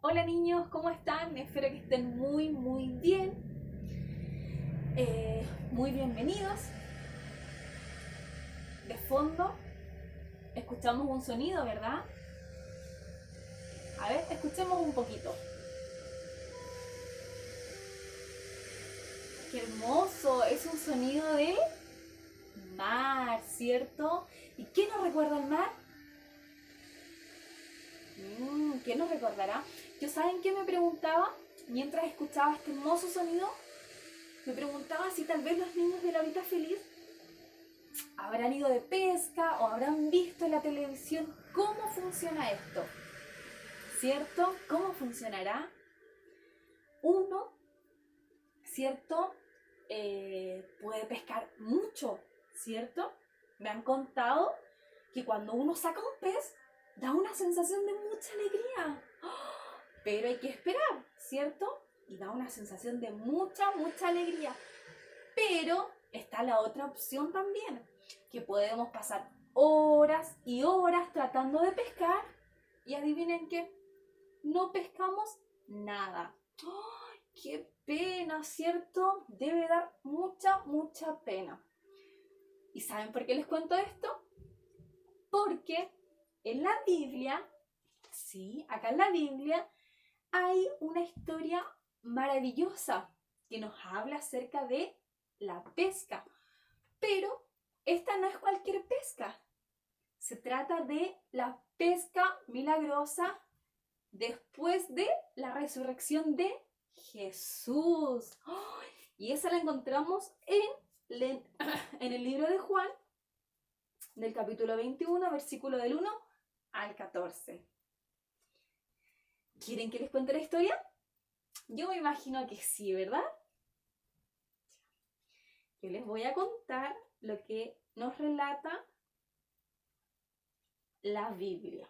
Hola niños, ¿cómo están? Espero que estén muy bien. Muy bienvenidos. De fondo escuchamos un sonido, ¿verdad? A ver, escuchemos un poquito. ¡Qué hermoso! Es un sonido de mar, ¿cierto? ¿Y qué nos recuerda el mar? ¿Qué nos recordará? Yo, ¿saben qué me preguntaba mientras escuchaba este hermoso sonido? Me preguntaba si tal vez los niños de la Horita Feliz habrán ido de pesca o habrán visto en la televisión cómo funciona esto, ¿cierto? ¿Cómo funcionará? Uno, ¿cierto? Puede pescar mucho, ¿cierto? Me han contado que cuando uno saca un pez, da una sensación de mucha alegría. Pero hay que esperar, ¿cierto? Y da una sensación de mucha alegría. Pero está la otra opción también, que podemos pasar horas y horas tratando de pescar y adivinen qué, no pescamos nada. ¡Ay, qué pena! ¿Cierto? Debe dar mucha pena. ¿Y saben por qué les cuento esto? Porque en la Biblia, sí, acá en la Biblia, hay una historia maravillosa que nos habla acerca de la pesca. Pero esta no es cualquier pesca. Se trata de la pesca milagrosa después de la resurrección de Jesús. ¡Oh! Y esa la encontramos en el libro de Juan, del capítulo 21, versículo del 1 al 14. ¿Quieren que les cuente la historia? Yo me imagino que sí, ¿verdad? Yo les voy a contar lo que nos relata la Biblia.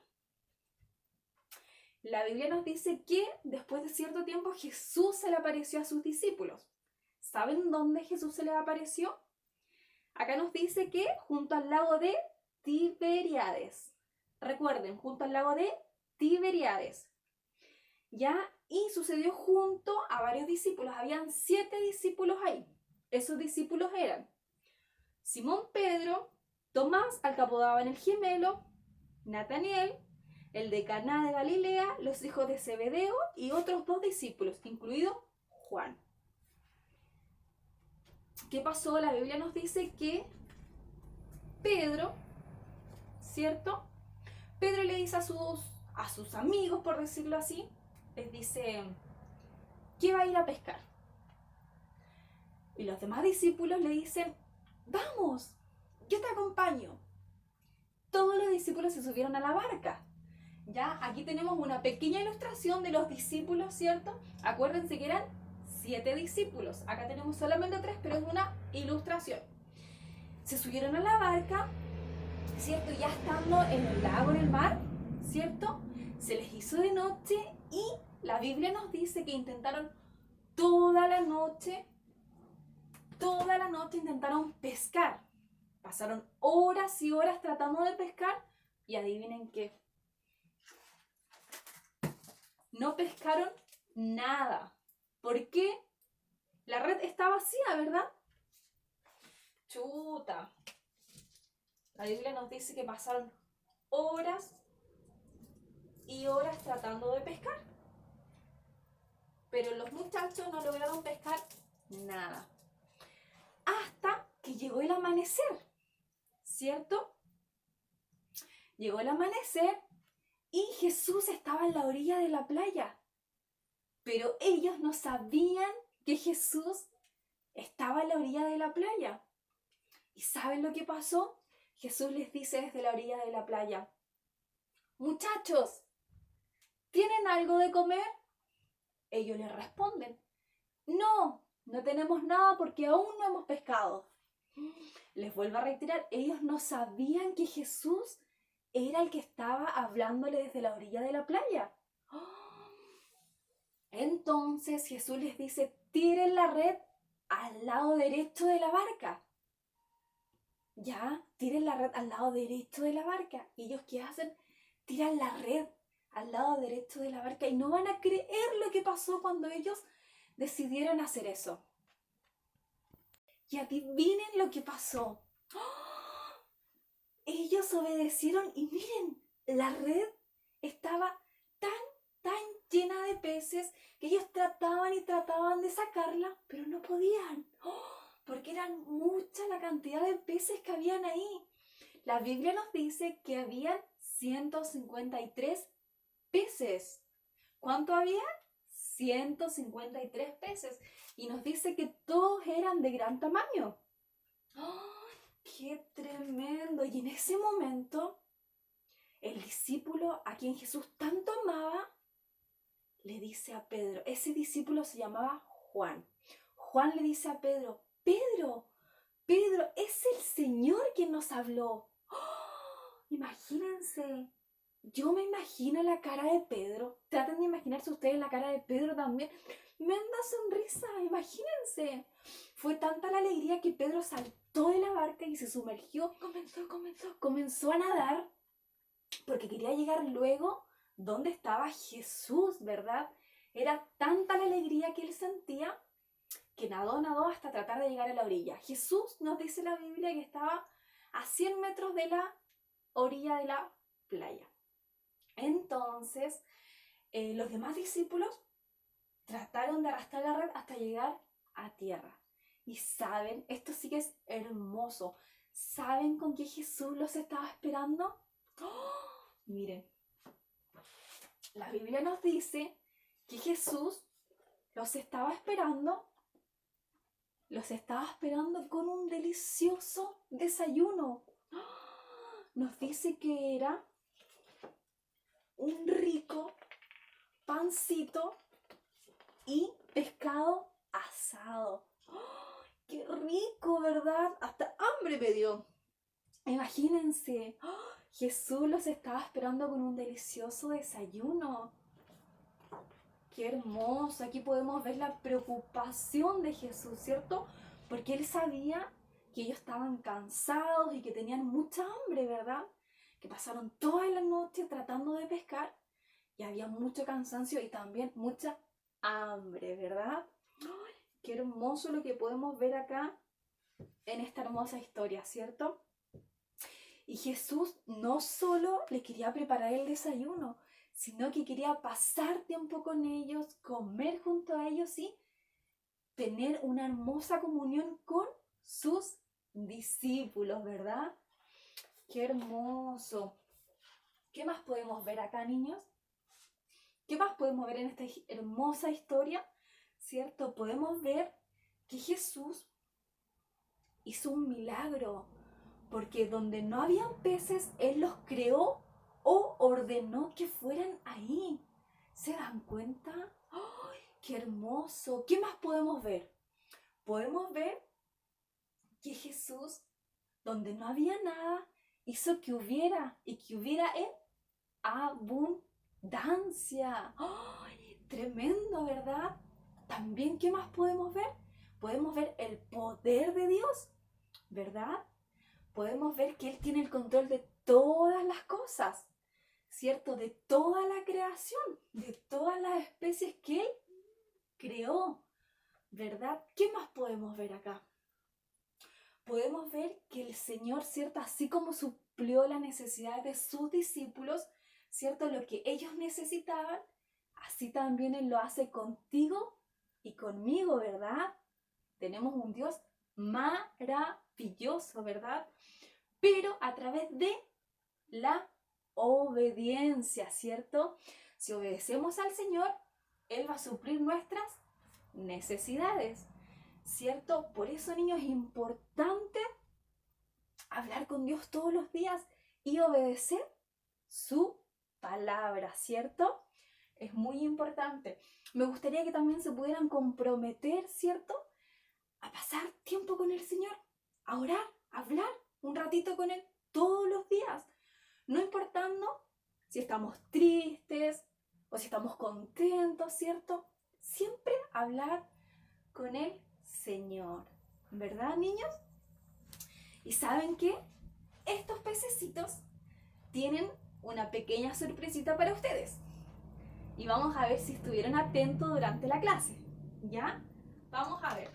La Biblia nos dice que después de cierto tiempo Jesús se le apareció a sus discípulos. ¿Saben dónde Jesús se les apareció? Acá nos dice que junto al lago de Tiberíades. Recuerden, junto al lago de Tiberíades. ¿Ya? Y sucedió junto a varios discípulos. Habían 7 discípulos ahí. Esos discípulos eran Simón Pedro, Tomás, al que apodaban el gemelo, Nataniel, el de Caná de Galilea, los hijos de Zebedeo y otros 2 discípulos, incluido Juan. ¿Qué pasó? La Biblia nos dice que Pedro, ¿cierto? Pedro le dice a sus amigos, por decirlo así, les dice que va a ir a pescar. Y los demás discípulos le dicen, vamos, yo te acompaño. Todos los discípulos se subieron a la barca. Ya, aquí tenemos una pequeña ilustración de los discípulos, ¿cierto? Acuérdense que eran 7 discípulos. Acá tenemos solamente 3, pero es una ilustración. Se subieron a la barca, ¿cierto? Ya estando en el lago, en el mar, ¿cierto? Se les hizo de noche y la Biblia nos dice que intentaron toda la noche intentaron pescar. Pasaron horas y horas tratando de pescar y adivinen qué. No pescaron nada. ¿Por qué? La red está vacía, ¿verdad? Chuta. La Biblia nos dice que pasaron horas y horas tratando de pescar. Pero los muchachos no lograron pescar nada. Hasta que llegó el amanecer, ¿cierto? Llegó el amanecer y Jesús estaba en la orilla de la playa. Pero ellos no sabían que Jesús estaba en la orilla de la playa. ¿Y saben lo que pasó? Jesús les dice desde la orilla de la playa, muchachos, ¿tienen algo de comer? Ellos les responden, no tenemos nada porque aún no hemos pescado. Les vuelvo a reiterar, ellos no sabían que Jesús era el que estaba hablándole desde la orilla de la playa. Entonces Jesús les dice, tiren la red al lado derecho de la barca. Ya, tiren la red al lado derecho de la barca. ¿Y ellos qué hacen? Tiran la red al lado derecho de la barca, y no van a creer lo que pasó cuando ellos decidieron hacer eso. Y adivinen lo que pasó. ¡Oh! Ellos obedecieron y miren, la red estaba tan llena de peces que ellos trataban y trataban de sacarla, pero no podían. ¡Oh! Porque eran mucha la cantidad de peces que habían ahí. La Biblia nos dice que habían 153 peces. ¿Cuánto había? 153 peces. Y nos dice que todos eran de gran tamaño. ¡Oh, qué tremendo! Y en ese momento, el discípulo a quien Jesús tanto amaba, le dice a Pedro, ese discípulo se llamaba Juan. Juan le dice a Pedro, Pedro, es el Señor quien nos habló. ¡Oh! Imagínense. Yo me imagino la cara de Pedro. Traten de imaginarse ustedes la cara de Pedro también. Tremenda sonrisa, imagínense. Fue tanta la alegría que Pedro saltó de la barca y se sumergió. Comenzó a nadar porque quería llegar luego donde estaba Jesús, ¿verdad? Era tanta la alegría que él sentía que nadó hasta tratar de llegar a la orilla. Jesús, nos dice la Biblia, que estaba a 100 metros de la orilla de la playa. Entonces, los demás discípulos trataron de arrastrar la red hasta llegar a tierra. Y saben, esto sí que es hermoso. ¿Saben con qué Jesús los estaba esperando? ¡Oh! Miren, la Biblia nos dice que Jesús los estaba esperando con un delicioso desayuno. ¡Oh! Nos dice que era un rico pancito y pescado asado. ¡Oh, qué rico, ¿verdad? Hasta hambre me dio. Imagínense, ¡oh! Jesús los estaba esperando con un delicioso desayuno. Qué hermoso. Aquí podemos ver la preocupación de Jesús, ¿cierto? Porque él sabía que ellos estaban cansados y que tenían mucha hambre, ¿verdad? Que pasaron toda la noche tratando de pescar y había mucho cansancio y también mucha hambre, ¿verdad? ¡Ay, qué hermoso lo que podemos ver acá en esta hermosa historia, ¿cierto? Y Jesús no solo le quería preparar el desayuno, sino que quería pasar tiempo con ellos, comer junto a ellos y tener una hermosa comunión con sus discípulos, ¿verdad? ¡Qué hermoso! ¿Qué más podemos ver acá, niños? ¿Qué más podemos ver en esta hermosa historia? ¿Cierto? Podemos ver que Jesús hizo un milagro, porque donde no habían peces, Él los creó o ordenó que fueran ahí. ¿Se dan cuenta? ¡Ay, qué hermoso! ¿Qué más podemos ver? Podemos ver que Jesús, donde no había nada, hizo que hubiera y que hubiera en abundancia. ¡Ay, tremendo, ¿verdad? También, ¿qué más podemos ver? Podemos ver el poder de Dios, ¿verdad? Podemos ver que Él tiene el control de todas las cosas, ¿cierto? De toda la creación, de todas las especies que Él creó, ¿verdad? ¿Qué más podemos ver acá? Podemos ver que el Señor, ¿cierto? Así como suplió la necesidad de sus discípulos, ¿cierto? Lo que ellos necesitaban, así también Él lo hace contigo y conmigo, ¿verdad? Tenemos un Dios maravilloso, ¿verdad? Pero a través de la obediencia, ¿cierto? Si obedecemos al Señor, Él va a suplir nuestras necesidades, ¿cierto? Por eso, niños, es importante hablar con Dios todos los días y obedecer su palabra, ¿cierto? Es muy importante. Me gustaría que también se pudieran comprometer, ¿cierto? A pasar tiempo con el Señor, a orar, a hablar un ratito con Él todos los días, no importando si estamos tristes o si estamos contentos, ¿cierto? Siempre hablar con el Señor, ¿verdad, niños? ¿Y saben qué? Estos pececitos tienen una pequeña sorpresita para ustedes. Y vamos a ver si estuvieron atentos durante la clase. ¿Ya? Vamos a ver.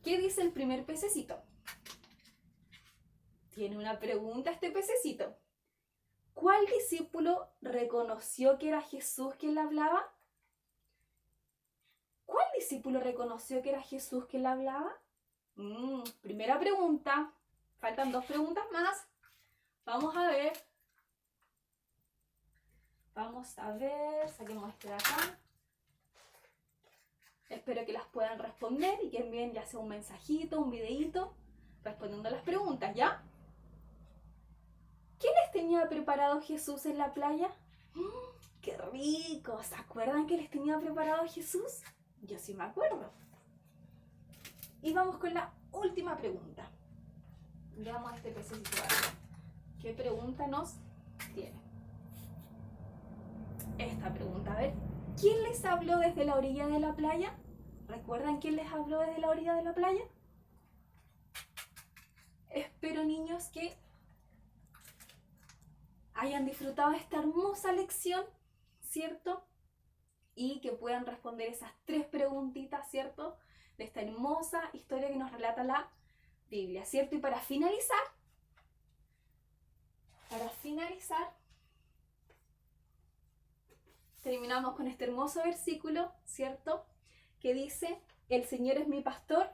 ¿Qué dice el primer pececito? Tiene una pregunta este pececito. ¿Cuál discípulo reconoció que era Jesús quien le hablaba? ¿Cuál discípulo reconoció que era Jesús quien le hablaba? Primera pregunta. Faltan 2 preguntas más. Vamos a ver. Saquemos esto de acá. Espero que las puedan responder y que envíen ya sea un mensajito, un videíto, respondiendo a las preguntas, ¿ya? ¿Qué les tenía preparado Jesús en la playa? ¡Qué rico! ¿Se acuerdan que les tenía preparado Jesús? Yo sí me acuerdo. Y vamos con la última pregunta. Veamos a este pececito de acá. ¿Qué pregunta nos tiene? Esta pregunta, a ver. ¿Quién les habló desde la orilla de la playa? ¿Recuerdan quién les habló desde la orilla de la playa? Espero, niños, que hayan disfrutado esta hermosa lección, ¿cierto? Y que puedan responder esas 3 preguntitas, ¿cierto? De esta hermosa historia que nos relata la Biblia, ¿cierto? Y para finalizar, terminamos con este hermoso versículo, ¿cierto? Que dice, el Señor es mi pastor,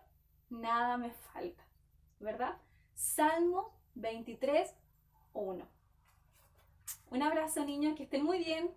nada me falta, ¿verdad? Salmo 23:1. Un abrazo, niños, que estén muy bien.